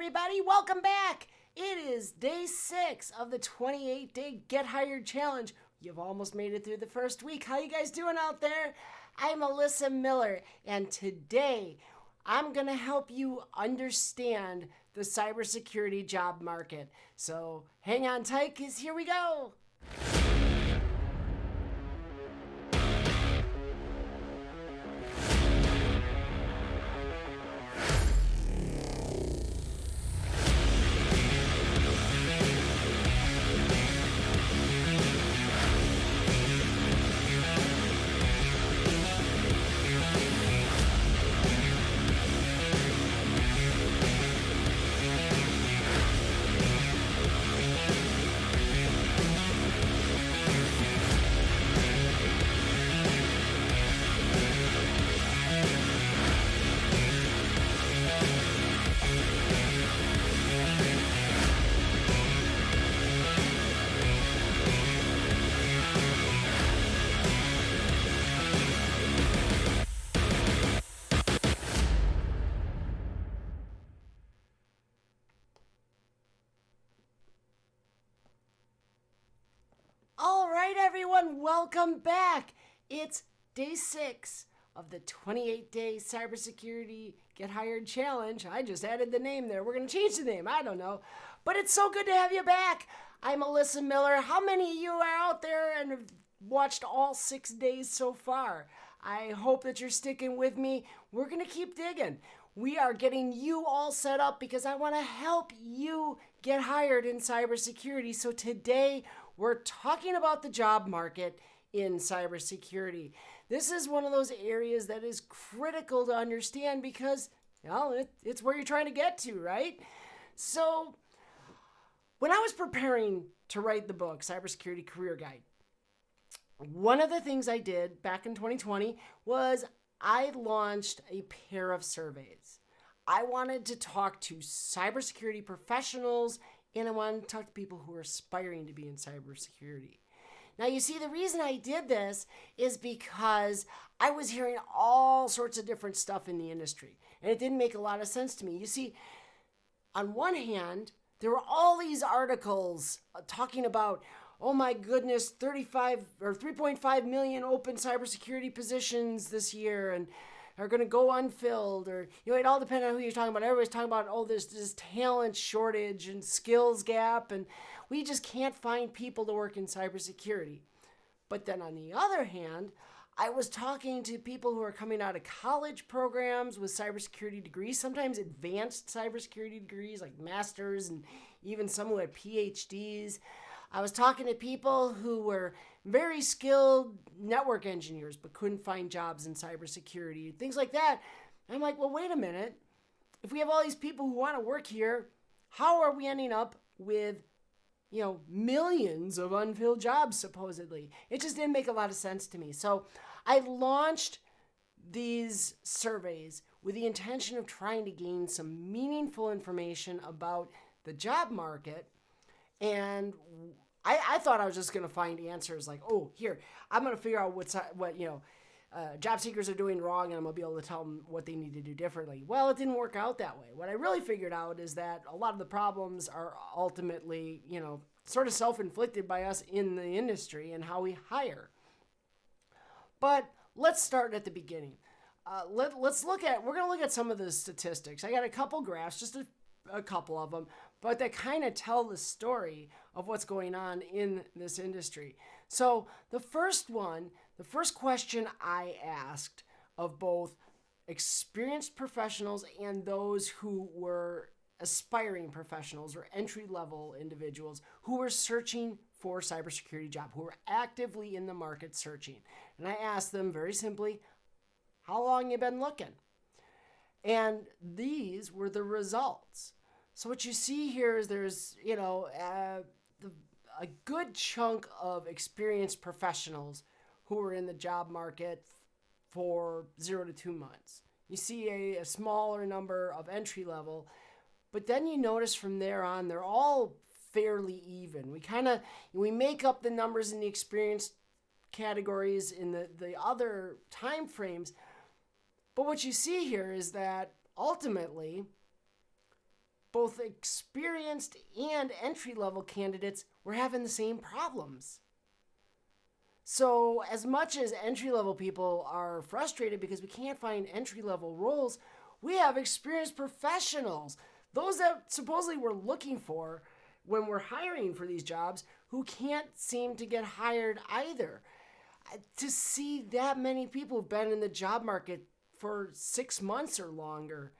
everybody. Welcome back. It is day 6 of the 28-day Get Hired Challenge. You've almost made it through the first week. How you guys doing out there? I'm Alyssa Miller, and today I'm going to help you understand the cybersecurity job market. So hang on tight, because here we go. All right, everyone, welcome back. It's day 6 of the 28-day Cybersecurity Get Hired Challenge. I just added the name there. We're going to change the name. I don't know. But it's so good to have you back. I'm Alyssa Miller. How many of you are out there and have watched all 6 days so far? I hope that you're sticking with me. We're going to keep digging. We are getting you all set up because I want to help you get hired in cybersecurity. So today, we're talking about the job market in cybersecurity. This is one of those areas that is critical to understand because, it's where you're trying to get to, right? So, when I was preparing to write the book, Cybersecurity Career Guide, one of the things I did back in 2020 was I launched a pair of surveys. I wanted to talk to cybersecurity professionals and I wanted to talk to people who are aspiring to be in cybersecurity. Now, you see, the reason I did this is because I was hearing all sorts of different stuff in the industry, and it didn't make a lot of sense to me. You see, on one hand, there were all these articles talking about, oh my goodness, 3.5 million open cybersecurity positions this year, and are going to go unfilled, or, it all depends on who you're talking about. Everybody's talking about, there's this talent shortage and skills gap, and we just can't find people to work in cybersecurity. But then on the other hand, I was talking to people who are coming out of college programs with cybersecurity degrees, sometimes advanced cybersecurity degrees like masters, and even some who had PhDs. I was talking to people who were very skilled network engineers but couldn't find jobs in cybersecurity, things like that. And I'm like, well, wait a minute. If we have all these people who want to work here, how are we ending up with, millions of unfilled jobs, supposedly? It just didn't make a lot of sense to me. So I launched these surveys with the intention of trying to gain some meaningful information about the job market. And I thought I was just going to find answers like, here, I'm going to figure out what job seekers are doing wrong, and I'm going to be able to tell them what they need to do differently. Well, it didn't work out that way. What I really figured out is that a lot of the problems are ultimately, sort of self-inflicted by us in the industry and how we hire. But let's start at the beginning. We're going to look at some of the statistics. I got a couple graphs, just a couple of them, but that kind of tell the story of what's going on in this industry. So the first question I asked of both experienced professionals and those who were aspiring professionals or entry-level individuals who were searching for cybersecurity job, who were actively in the market searching. And I asked them very simply, how long you been looking? And these were the results. So what you see here is there's, a good chunk of experienced professionals who are in the job market for 0 to 2 months. You see a smaller number of entry level, but then you notice from there on, they're all fairly even. We make up the numbers in the experienced categories in the other time frames. But what you see here is that ultimately both experienced and entry-level candidates were having the same problems. So as much as entry-level people are frustrated because we can't find entry-level roles, we have experienced professionals, those that supposedly we're looking for when we're hiring for these jobs, who can't seem to get hired either. To see that many people who've been in the job market for 6 months or longer,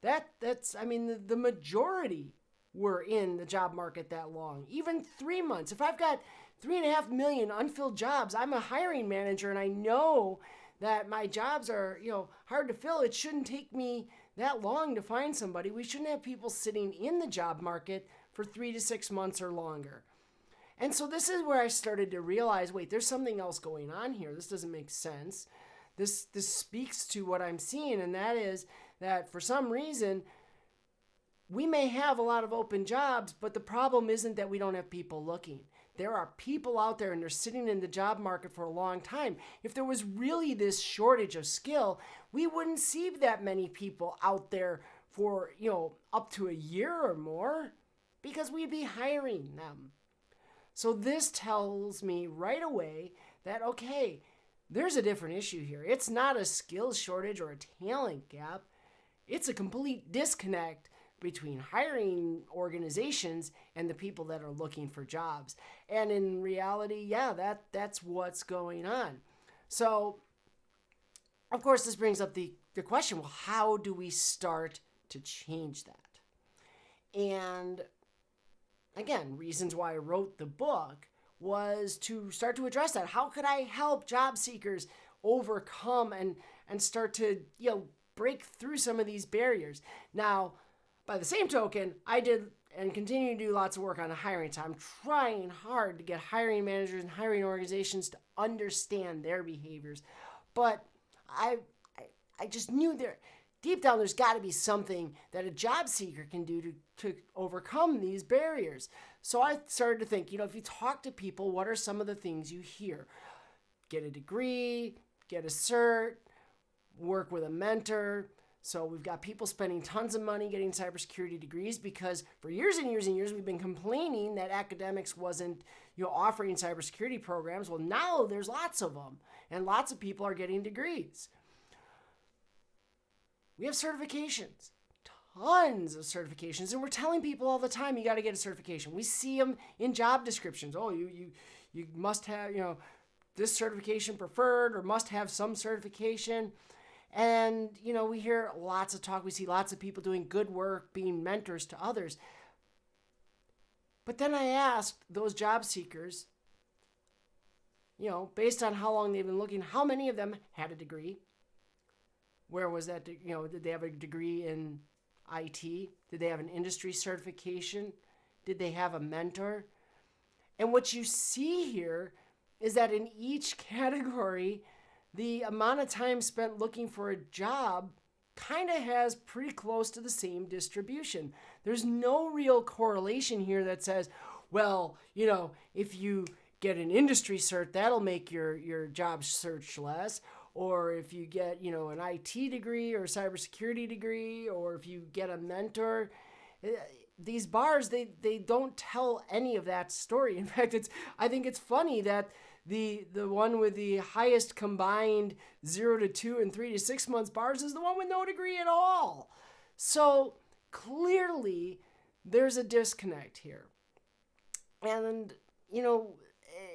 the majority were in the job market that long. Even 3 months. If I've got 3.5 million unfilled jobs, I'm a hiring manager and I know that my jobs are, hard to fill. It shouldn't take me that long to find somebody. We shouldn't have people sitting in the job market for 3 to 6 months or longer. And so this is where I started to realize, wait, there's something else going on here. This doesn't make sense. This speaks to what I'm seeing, and that is that for some reason, we may have a lot of open jobs, but the problem isn't that we don't have people looking. There are people out there and they're sitting in the job market for a long time. If there was really this shortage of skill, we wouldn't see that many people out there for, up to a year or more because we'd be hiring them. So this tells me right away that, okay, there's a different issue here. It's not a skills shortage or a talent gap. It's a complete disconnect between hiring organizations and the people that are looking for jobs. And in reality, that's what's going on. So, of course, this brings up the question, well, how do we start to change that? And again, reasons why I wrote the book was to start to address that. How could I help job seekers overcome and start to, break through some of these barriers? Now, by the same token, I did and continue to do lots of work on the hiring side. I'm trying hard to get hiring managers and hiring organizations to understand their behaviors. But I just knew deep down there's got to be something that a job seeker can do to overcome these barriers. So I started to think, if you talk to people, what are some of the things you hear? Get a degree, get a cert, work with a mentor. So we've got people spending tons of money getting cybersecurity degrees because for years and years and years we've been complaining that academics wasn't offering cybersecurity programs. Well, now there's lots of them and lots of people are getting degrees. We have certifications, tons of certifications, and we're telling people all the time you got to get a certification. We see them in job descriptions. Oh, you must have this certification preferred or must have some certification. And, we hear lots of talk. We see lots of people doing good work, being mentors to others. But then I asked those job seekers, based on how long they've been looking, how many of them had a degree? Where was that? Did they have a degree in IT? Did they have an industry certification? Did they have a mentor? And what you see here is that in each category, the amount of time spent looking for a job kind of has pretty close to the same distribution. There's no real correlation here that says, well, if you get an industry cert, that'll make your job search less. Or if you get, an IT degree or cybersecurity degree, or if you get a mentor, these bars, they don't tell any of that story. In fact, I think it's funny that the one with the highest combined 0 to 2 and 3 to 6 months bars is the one with no degree at all. So clearly there's a disconnect here. And,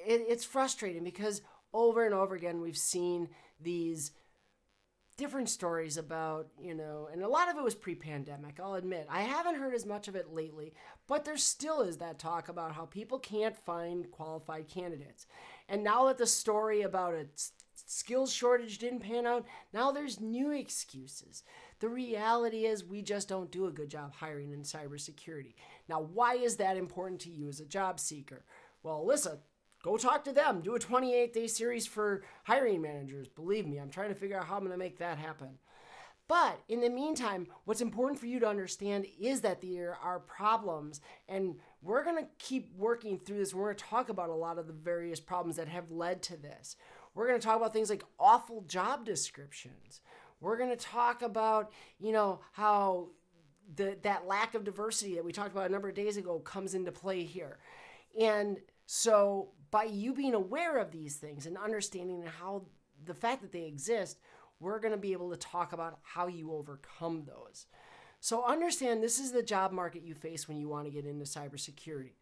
it's frustrating because over and over again, we've seen these different stories about, and a lot of it was pre-pandemic, I'll admit. I haven't heard as much of it lately, but there still is that talk about how people can't find qualified candidates. And now that the story about a skills shortage didn't pan out, now there's new excuses. The reality is we just don't do a good job hiring in cybersecurity. Now, why is that important to you as a job seeker? Well, Alyssa, go talk to them. Do a 28-day series for hiring managers. Believe me, I'm trying to figure out how I'm going to make that happen. But in the meantime, what's important for you to understand is that there are problems, and we're going to keep working through this. We're going to talk about a lot of the various problems that have led to this. We're going to talk about things like awful job descriptions. We're going to talk about, how that lack of diversity that we talked about a number of days ago comes into play here. And so by you being aware of these things and understanding how the fact that they exist, we're going to be able to talk about how you overcome those. So understand this is the job market you face when you want to get into cybersecurity.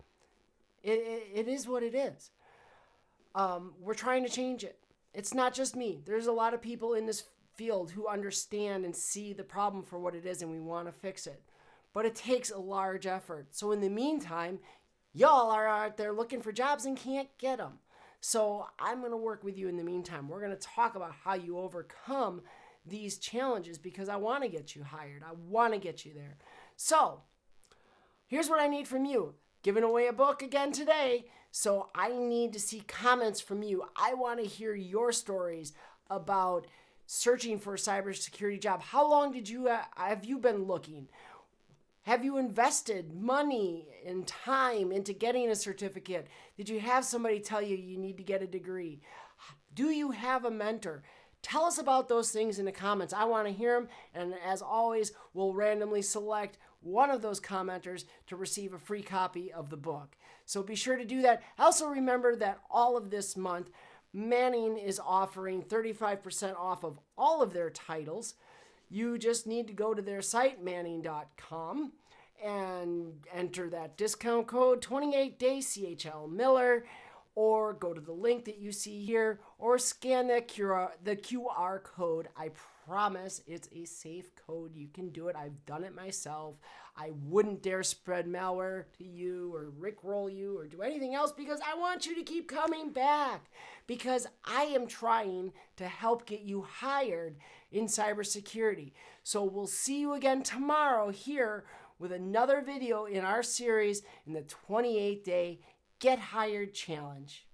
It is what it is. We're trying to change it. It's not just me. There's a lot of people in this field who understand and see the problem for what it is, and we want to fix it. But it takes a large effort. So in the meantime, y'all are out there looking for jobs and can't get them. So I'm going to work with you in the meantime. We're going to talk about how you overcome these challenges because I want to get you hired. I want to get you there. So here's what I need from you. Giving away a book again today. So I need to see comments from you. I want to hear your stories about searching for a cybersecurity job. How long have you been looking? Have you invested money and time into getting a certificate? Did you have somebody tell you you need to get a degree? Do you have a mentor? Tell us about those things in the comments. I want to hear them. And as always, we'll randomly select one of those commenters to receive a free copy of the book. So be sure to do that. Also remember that all of this month, Manning is offering 35% off of all of their titles. You just need to go to their site, manning.com, and enter that discount code 28day CHL Miller, or go to the link that you see here, or scan the QR code. I promise it's a safe code. You can do it. I've done it myself. I wouldn't dare spread malware to you or rickroll you or do anything else because I want you to keep coming back because I am trying to help get you hired in cybersecurity. So we'll see you again tomorrow here with another video in our series in the 28-day Get Hired Challenge.